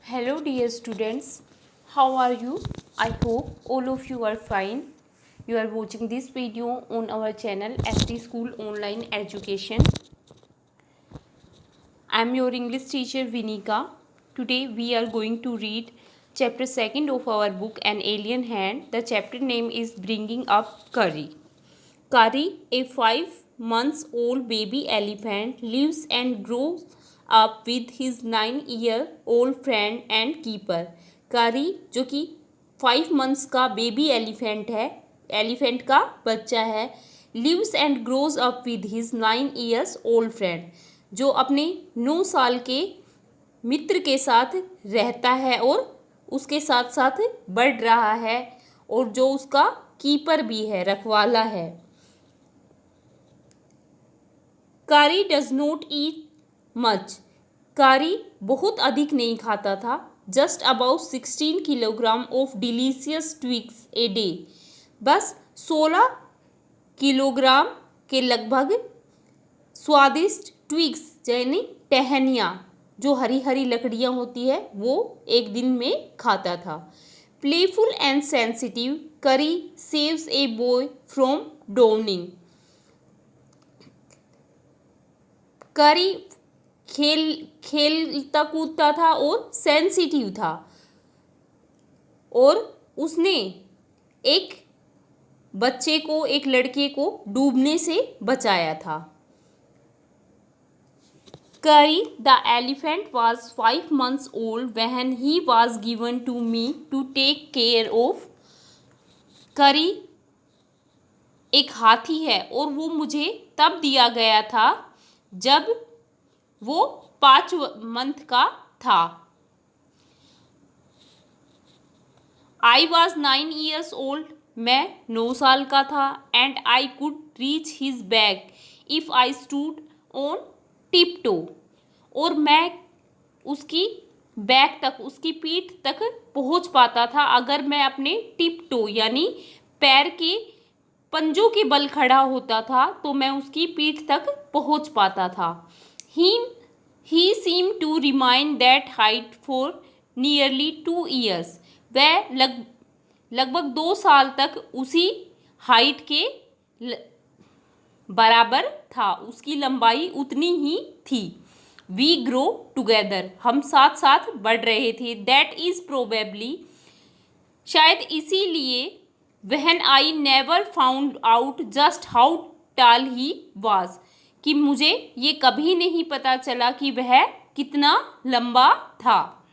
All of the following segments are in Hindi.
Hello dear students, how are you? I hope all of you are fine. You are watching this video on our channel ST School Online Education. I am your English teacher Vinika. Today we are going to read chapter 2nd of our book An Alien Hand. The chapter name is Bringing Up Kari. Kari, a 5 months old baby elephant, lives and grows up with his 9-year-old friend and keeper. Kari, जो कि 5 months का बेबी एलिफेंट है, एलिफेंट का बच्चा है, lives and grows up with his 9 years old friend, जो अपने 9 साल के मित्र के साथ रहता है और उसके साथ साथ बढ़ रहा है और जो उसका कीपर भी है, रखवाला है. कारी डज नॉट ईट मच. कारी बहुत अधिक नहीं खाता था. Just about 16 kilogram of delicious twigs a day. बस 16 किलोग्राम के लगभग स्वादिष्ट ट्विग्स यानी टहनियाँ, जो हरी हरी लकड़ियाँ होती है, वो एक दिन में खाता था. प्लेफुल एंड सेंसिटिव, करी saves a boy from drowning. करी खेलता कूदता था और सेंसिटिव था और उसने एक बच्चे को, एक लड़के को डूबने से बचाया था. करी the elephant was 5 months old when he was given to me to take care of. करी एक हाथी है और वो मुझे तब दिया गया था जब वो 5 month का था. I was 9 years old. मैं 9 साल का था. And I could reach his back if I stood on tiptoe. और मैं उसकी बैक तक, उसकी पीठ तक पहुंच पाता था अगर मैं अपने टिपटो यानी पैर के पंजों के बल खड़ा होता था, तो मैं उसकी पीठ तक पहुंच पाता था. He seemed to remain that height for nearly 2 years. वह लगभग 2 साल तक उसी हाइट के बराबर था. उसकी लंबाई उतनी ही थी. We grow together. हम साथ साथ बढ़ रहे थे. That is probably, शायद इसीलिए, when I never found out just how tall he was, कि मुझे ये कभी नहीं पता चला कि वह कितना लंबा था.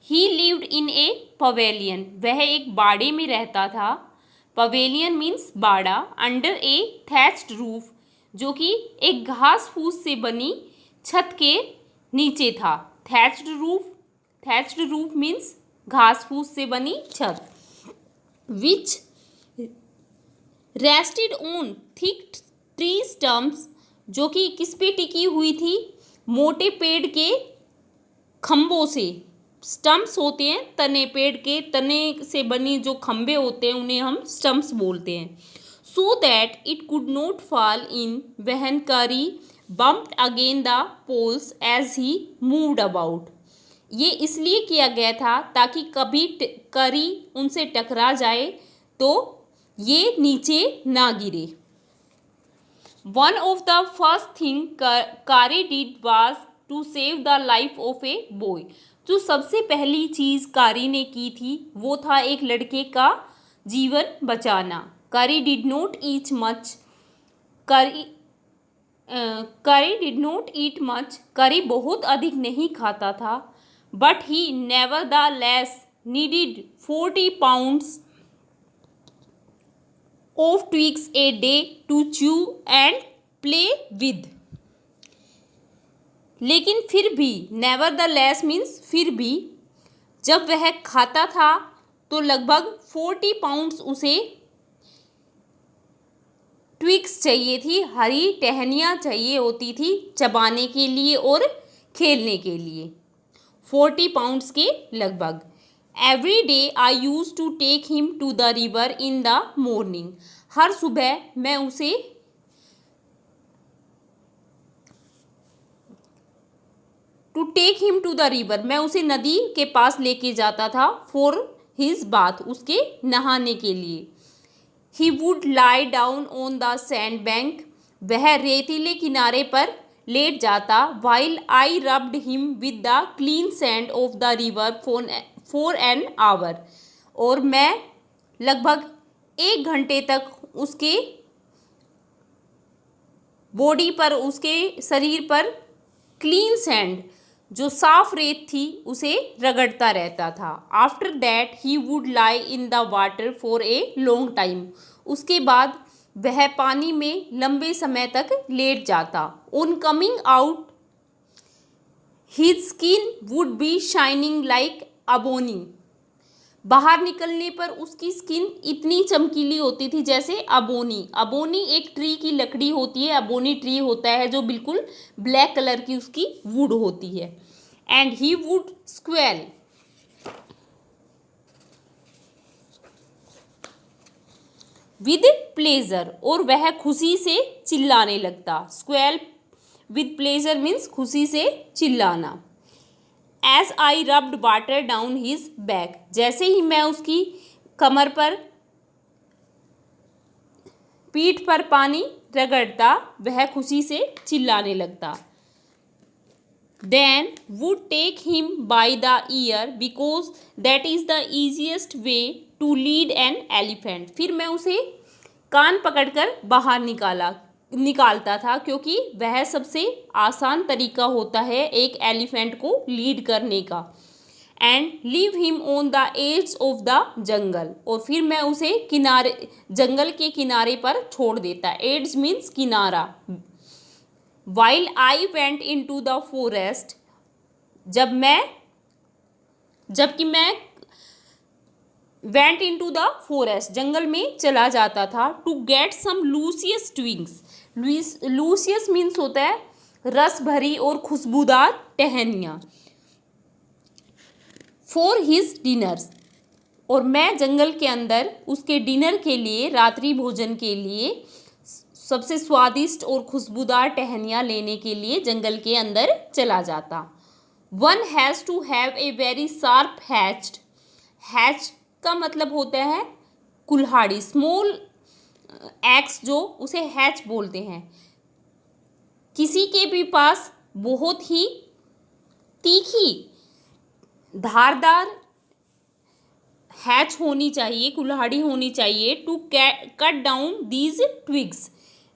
He lived in a pavilion. वह एक बाड़े में रहता था. Pavilion means बाड़ा. Under a thatched roof, जो कि एक घास फूस से बनी छत के नीचे था. Thatched roof means घास फूस से बनी छत. Which rested on thick tree stumps, जो कि किस पे टिकी हुई थी? मोटे पेड़ के खम्भों से. स्टम्प्स होते हैं तने, पेड़ के तने से बनी जो खम्भे होते हैं उन्हें हम स्टम्प्स बोलते हैं. So that it could not fall in when Kari bumped against the poles as he moved about. ये इसलिए किया गया था ताकि कभी करी उनसे टकरा जाए तो ये नीचे ना गिरे. One of the first thing Kari did was to save the life of a boy. जो सबसे पहली चीज़ कारी ने की थी वो था एक लड़के का जीवन बचाना. Kari did not eat much. Kari did not eat much. Kari बहुत अधिक नहीं खाता था. But he nevertheless needed 40 pounds of twigs a day to chew and play with. लेकिन फिर भी, nevertheless means फिर भी, जब वह खाता था तो लगभग 40 pounds उसे ट्विग्स चाहिए थी, हरी टहनियाँ चाहिए होती थी चबाने के लिए और खेलने के लिए. 40 pounds के लगभग. Every day I used to take him to the river in the morning. हर सुबह मैं उसे to take him to the river, मैं उसे नदी के पास लेके जाता था, फॉर हिज बाथ, उसके नहाने के लिए। He would lie down on the sand bank, वह रेतीले किनारे पर लेट जाता। While I rubbed him with the clean sand of the river for an hour, और मैं लगभग 1 घंटे तक उसके बॉडी पर, उसके शरीर पर क्लीन सैंड, जो साफ रेत थी, उसे रगड़ता रहता था। After that he would lie in the water for a long time, उसके बाद वह पानी में लंबे समय तक लेट जाता। On coming out his skin would be shining like ebony, बाहर निकलने पर उसकी स्किन इतनी चमकीली होती थी जैसे अबोनी। अबोनी एक ट्री की लकड़ी होती है, अबोनी ट्री होता है जो बिल्कुल ब्लैक कलर की उसकी वुड होती है। And he would स्क्वेल, with pleasure, और वह खुशी से चिल्लाने लगता। स्क्वेल विद प्लेजर मीन्स खुशी से चिल्लाना। As I rubbed water down his back, जैसे ही मैं उसकी कमर पर, पीठ पर पानी रगड़ता, वह खुशी से चिल्लाने लगता। Then would take him by the ear because that is the easiest way to lead an elephant, फिर मैं उसे कान पकड़कर बाहर निकालता था, क्योंकि वह सबसे आसान तरीका होता है एक एलिफेंट को लीड करने का। And leave him on the edge of the jungle, और फिर मैं उसे किनारे, जंगल के किनारे पर छोड़ देता। एज मीन्स किनारा। While I went into the forest, जबकि मैं went into the forest, जंगल में चला जाता था। To get some luscious twigs, luscious means होता है रस भरी और खुशबूदार टहनियाँ। फॉर हिज डिनर्स, और मैं जंगल के अंदर उसके डिनर के लिए, रात्रि भोजन के लिए सबसे स्वादिष्ट और खुशबूदार टहनियाँ लेने के लिए जंगल के अंदर चला जाता। One has to have a very sharp hatchet, hatch का मतलब होता है कुल्हाड़ी, स्मॉल एक्स जो उसे हैच बोलते हैं। किसी के भी पास बहुत ही तीखी धारदार हैच होनी चाहिए, कुल्हाड़ी होनी चाहिए। To cut down these twigs,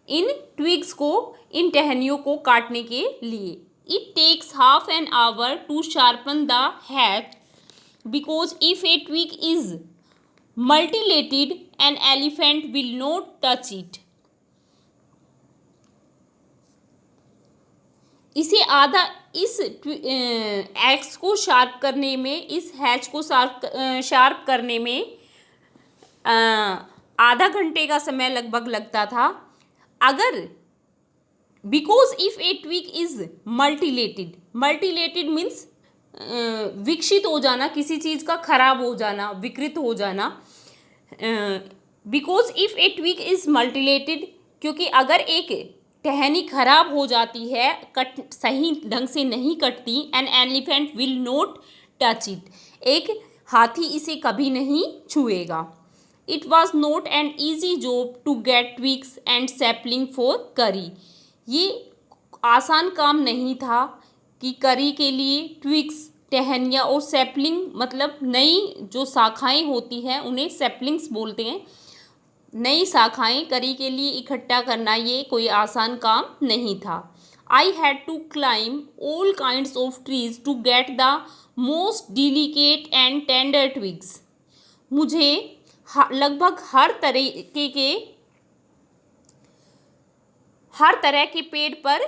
इन ट्विग्स को, इन टहनियों को काटने के लिए। It takes half an hour to sharpen the hatch because if a twig is mutilated an elephant will not touch it, इसे इस एक्स को शार्प करने में, इस हैच को शार्प करने में आधा घंटे का समय लगभग लगता था। अगर because if a twig is mutilated means विकसित हो जाना, किसी चीज़ का खराब हो जाना, विकृत हो जाना। Because if a twig is mutilated, क्योंकि अगर एक टहनी खराब हो जाती है, सही ढंग से नहीं कटती, an elephant will not touch it, एक हाथी इसे कभी नहीं छुएगा। It was not an easy job to get twigs and sapling for Kari, ये आसान काम नहीं था कि करी के लिए ट्विग्स, टहनियाँ और सैपलिंग मतलब नई जो शाखाएँ होती हैं उन्हें सैपलिंग्स बोलते हैं। नई शाखाएँ करी के लिए इकट्ठा करना ये कोई आसान काम नहीं था। I had to climb all kinds of trees to get the most delicate and tender twigs, मुझे लगभग हर तरह के पेड़ पर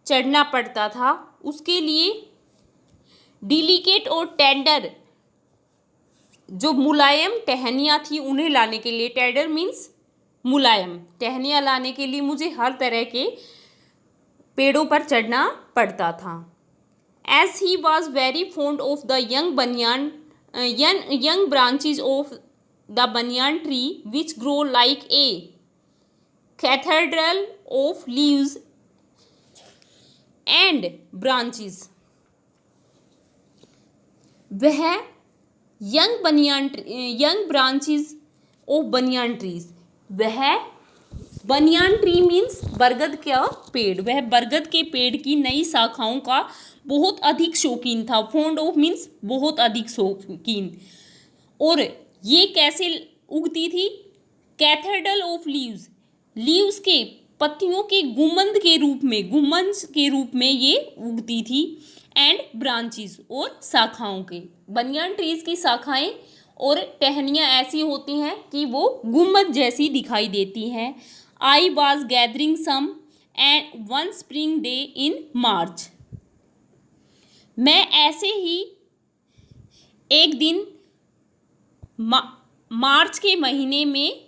चढ़ना पड़ता था। उसके लिए डिलिकेट और टेंडर जो मुलायम टहनियाँ थी उन्हें लाने के लिए, टेंडर मीन्स मुलायम टहनियाँ लाने के लिए मुझे हर तरह के पेड़ों पर चढ़ना पड़ता था। As he was very fond of the young branches of the banyan tree which grow like a cathedral of leaves and branches, वह young branches of banyan trees, वह बनियान ट्री मीन्स बरगद का पेड़, वह बरगद के पेड़ की नई शाखाओं का बहुत अधिक शौकीन था। फॉन्ड ऑफ मीन्स बहुत अधिक शौकीन। और ये कैसे उगती थी? कैथेड्रल ऑफ लीव्स, लीव्स के पत्तियों के गुंबद के रूप में ये उगती थी। एंड ब्रांचेस और शाखाओं के, बनियान ट्रीज की शाखाएं और टहनियाँ ऐसी होती हैं कि वो गुंबद जैसी दिखाई देती हैं। I was gathering some and one spring day in March, मैं ऐसे ही एक दिन मार्च के महीने में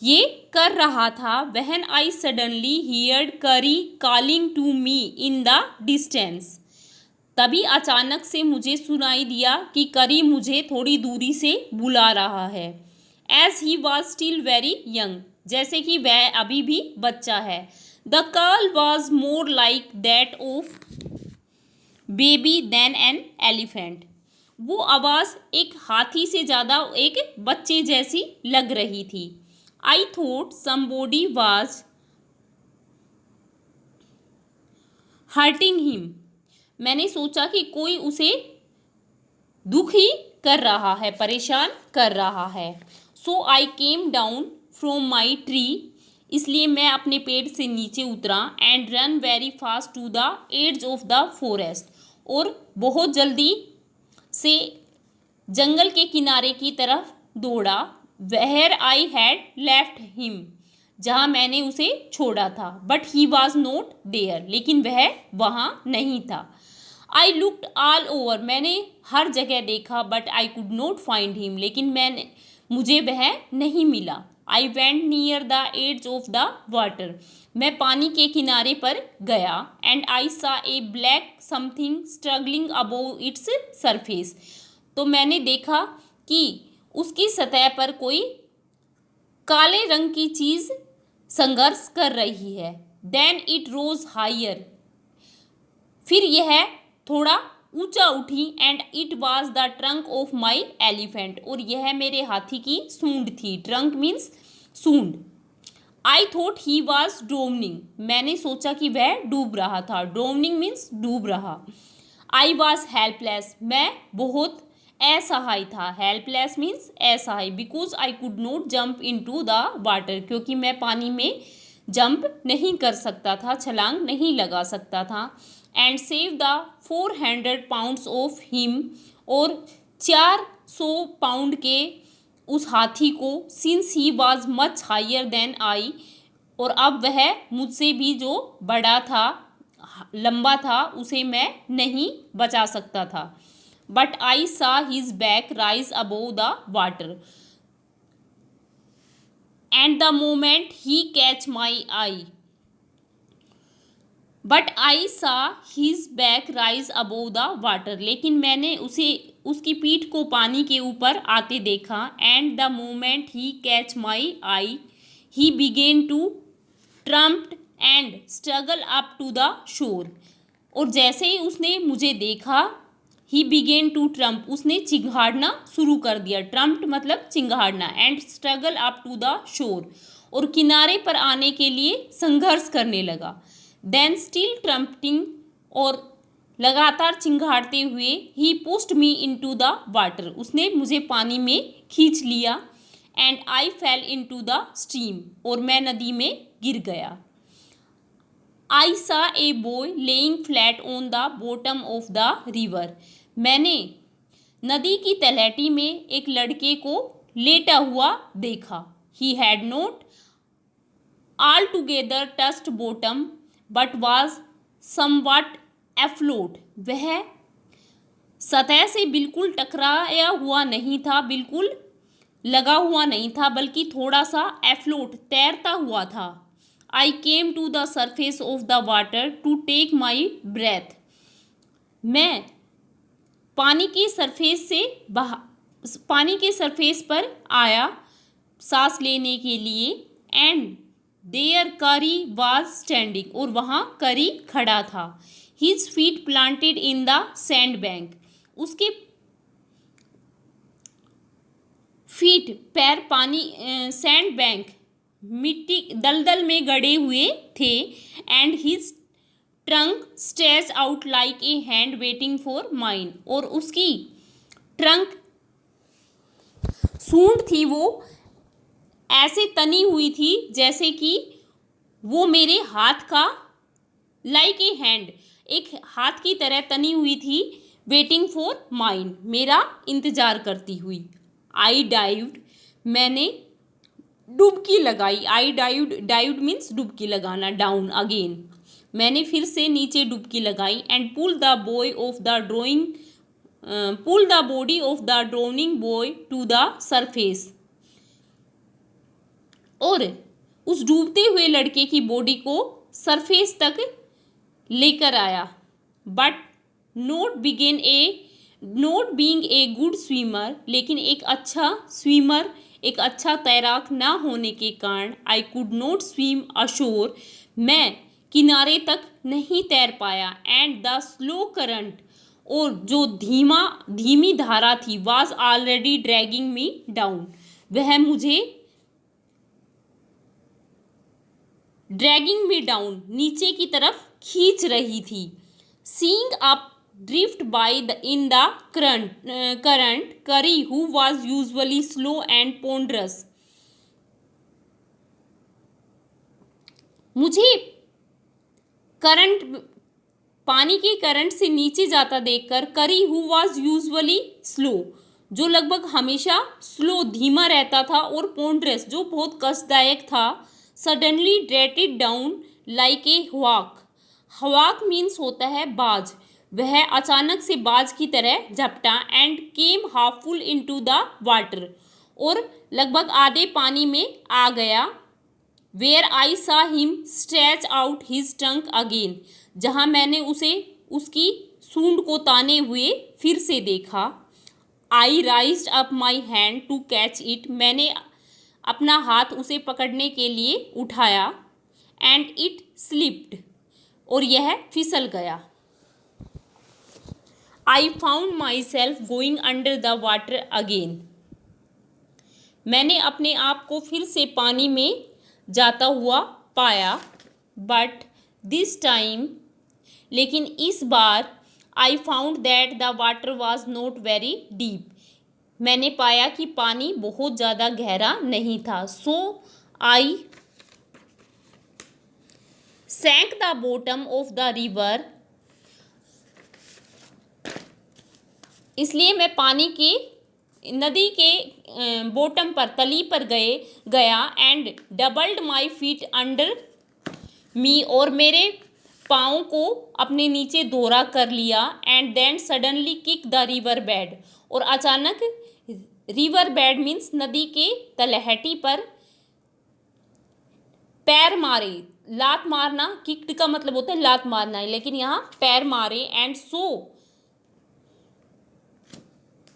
ये कर रहा था। When I suddenly heard Kari calling to me in the distance, तभी अचानक से मुझे सुनाई दिया कि करी मुझे थोड़ी दूरी से बुला रहा है। As he was still very young, जैसे कि वह अभी भी बच्चा है। The call was more like that of baby than an elephant, वो आवाज़ एक हाथी से ज़्यादा एक बच्चे जैसी लग रही थी। I thought somebody was hurting him, मैंने सोचा कि कोई उसे दुखी कर रहा है, परेशान कर रहा है। So I came down from my tree, इसलिए मैं अपने पेड़ से नीचे उतरा। And run very fast to the edge of the forest, और बहुत जल्दी से जंगल के किनारे की तरफ दौड़ा। Where I had left him, जहाँ मैंने उसे छोड़ा था। But he was not there, लेकिन वह वहाँ नहीं था। आई लुक्ड ऑल ओवर, मैंने हर जगह देखा। But I could not find him, लेकिन मुझे वह नहीं मिला। I went near the edge of the water, मैं पानी के किनारे पर गया। And I saw a black something struggling above its surface, तो मैंने देखा कि उसकी सतह पर कोई काले रंग की चीज़ संघर्ष कर रही है। देन इट रोज हायर, फिर यह थोड़ा ऊंचा उठी। And it was the trunk of my elephant, और यह मेरे हाथी की सूंड थी। ट्रंक मीन्स सूंड। आई थॉट ही वॉज ड्रोवनिंग, मैंने सोचा कि वह डूब रहा था। ड्रोवनिंग मीन्स डूब रहा। आई वॉज हेल्पलेस, मैं बहुत असहाय था। हेल्पलेस मीन्स असहाय। Because I could not jump into the water, क्योंकि मैं पानी में जंप नहीं कर सकता था, छलांग नहीं लगा सकता था। And save the 400 pounds of him, और 400 पाउंड के उस हाथी को। Since he was much higher than I, और अब वह मुझसे भी जो बड़ा था, लंबा था, उसे मैं नहीं बचा सकता था। बट आई सा his back rise above the water, and the moment he catch my I, but I सा his back rise above the water, लेकिन मैंने उसकी पीठ को पानी के ऊपर आते देखा। And the moment he catch my eye he began to trump and struggle up to the shore, और जैसे ही उसने मुझे देखा, ही बिगेन टू ट्रम्प, उसने चिंगाड़ना शुरू कर दिया। ट्रम्प्ड मतलब चिंगाड़ना। And struggle up to the shore, और किनारे पर आने के लिए संघर्ष करने लगा। देन स्टिल ट्रम्पटिंग, और लगातार चिंगाड़ते हुए, he pushed me into the water, उसने मुझे पानी में खींच लिया। And I fell into the stream, और मैं नदी में गिर गया। I saw a boy lying flat on the bottom of the river, मैंने नदी की तलहटी में एक लड़के को लेटा हुआ देखा। He had not all together touched bottom but was somewhat afloat, वह सतह से बिल्कुल टकराया हुआ नहीं था, बिल्कुल लगा हुआ नहीं था, बल्कि थोड़ा सा एफ्लोट, तैरता हुआ था। I came to the surface of the water to take my breath, मैं पानी के सरफेस पर आया सांस लेने के लिए। एंड देयर करी वाज स्टैंडिंग, और वहाँ करी खड़ा था। His feet planted in the sand bank, उसके फीट पैर पानी सैंड बैंक मिट्टी दलदल में गड़े हुए थे। And his trunk stretch out like a hand waiting for mine, और उसकी ट्रंक सूंड थी वो ऐसे तनी हुई थी जैसे कि वो मेरे हाथ का लाइक ए हैंड एक हाथ की तरह तनी हुई थी। वेटिंग फॉर माइन मेरा इंतजार करती हुई। आई डाइव्ड मैंने डुबकी लगाई। आई डाइव्ड मीन्स डुबकी लगाना, डाउन अगेन मैंने फिर से नीचे डुबकी लगाई। And pull the boy of the drowning pull the body of the drowning boy to the surface, और उस डूबते हुए लड़के की बॉडी को सरफेस तक लेकर आया। But not being a good swimmer, लेकिन एक अच्छा स्विमर एक अच्छा तैराक ना होने के कारण आई कुड नॉट स्विम अशोर, मैं किनारे तक नहीं तैर पाया। एंड द स्लो करंट, और जो धीमी धारा थी, was already dragging me down, वह मुझे ड्रैगिंग मी डाउन नीचे की तरफ खींच रही थी। Seeing up drift by in the current carry who was usually slow and ponderous, मुझे पानी के करंट से नीचे जाता देखकर करी हु वाज यूजुअली स्लो, जो लगभग हमेशा स्लो धीमा रहता था, और पोंडरस जो बहुत कष्टदायक था, सडनली ड्रेटेड डाउन लाइक ए हवाक। हवाक मीन्स होता है बाज, वह अचानक से बाज की तरह झपटा। And came half full into the water, और लगभग आधे पानी में आ गया। Where I saw him stretch out his tongue again, जहाँ मैंने उसे उसकी सूंड को ताने हुए फिर से देखा। I raised up my hand to catch it, मैंने अपना हाथ उसे पकड़ने के लिए उठाया। एंड इट स्लिप्ड, और यह फिसल गया। I found my self going under the water again, मैंने अपने आप को फिर से पानी में जाता हुआ पाया। बट दिस टाइम, लेकिन इस बार I found that the water was not very deep, मैंने पाया कि पानी बहुत ज़्यादा गहरा नहीं था। So I sank the bottom of the river, इसलिए मैं पानी के नदी के बॉटम पर तली पर गया। And doubled my feet under me, और मेरे पाँव को अपने नीचे दोहरा कर लिया। And then suddenly kick the river bed, और अचानक रिवर बेड मीन्स नदी के तलहटी पर पैर मारे। लात मारना, किक्ड का मतलब होता है लात मारना है, लेकिन यहाँ पैर मारे। And so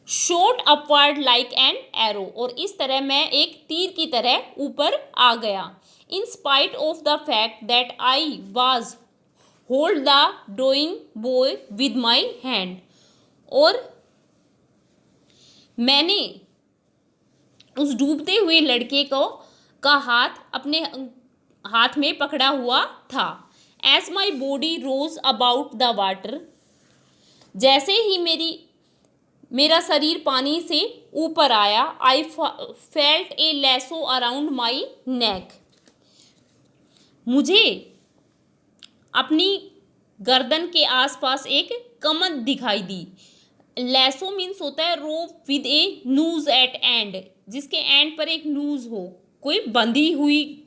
shot upward like an arrow, और इस तरह मैं एक तीर की तरह ऊपर आ गया। In spite of the fact that I was hold the drawing boy with my hand, और मैंने उस डूबते हुए लड़के का हाथ अपने हाथ में पकड़ा हुआ था। As my body rose about the water, जैसे ही मेरा शरीर पानी से ऊपर आया, I felt a lasso around my neck, मुझे अपनी गर्दन के आसपास एक कमर दिखाई दी। लैसो मीन्स होता है rope with a noose at end, जिसके एंड पर एक नूज हो, कोई बंधी हुई,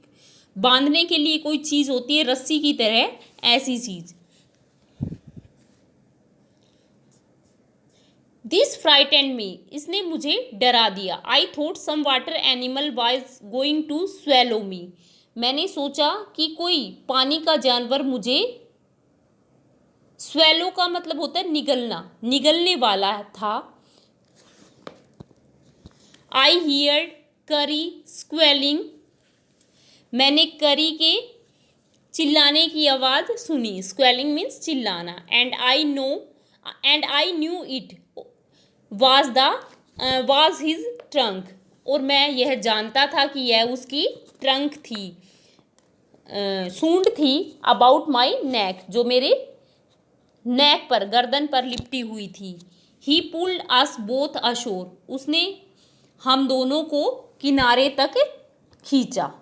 बांधने के लिए कोई चीज़ होती है रस्सी की तरह, ऐसी चीज़। दिस फ्राइटेंड मी, इसने मुझे डरा दिया। I thought some water animal was going to swallow me, मैंने सोचा कि कोई पानी का जानवर मुझे, स्वेलो का मतलब होता है निगलना, निगलने वाला था। आई हियर्ड करी स्क्वेलिंग, मैंने करी के चिल्लाने की आवाज़ सुनी, स्क्वेलिंग मीन्स चिल्लाना। And I knew it was his trunk, और मैं यह जानता था कि यह उसकी ट्रंक थी, सूंड थी, अबाउट माई नेक, जो मेरे नेक पर, गर्दन पर लिपटी हुई थी। ही पुल्ड अस बोथ अशोर, उसने हम दोनों को किनारे तक खींचा।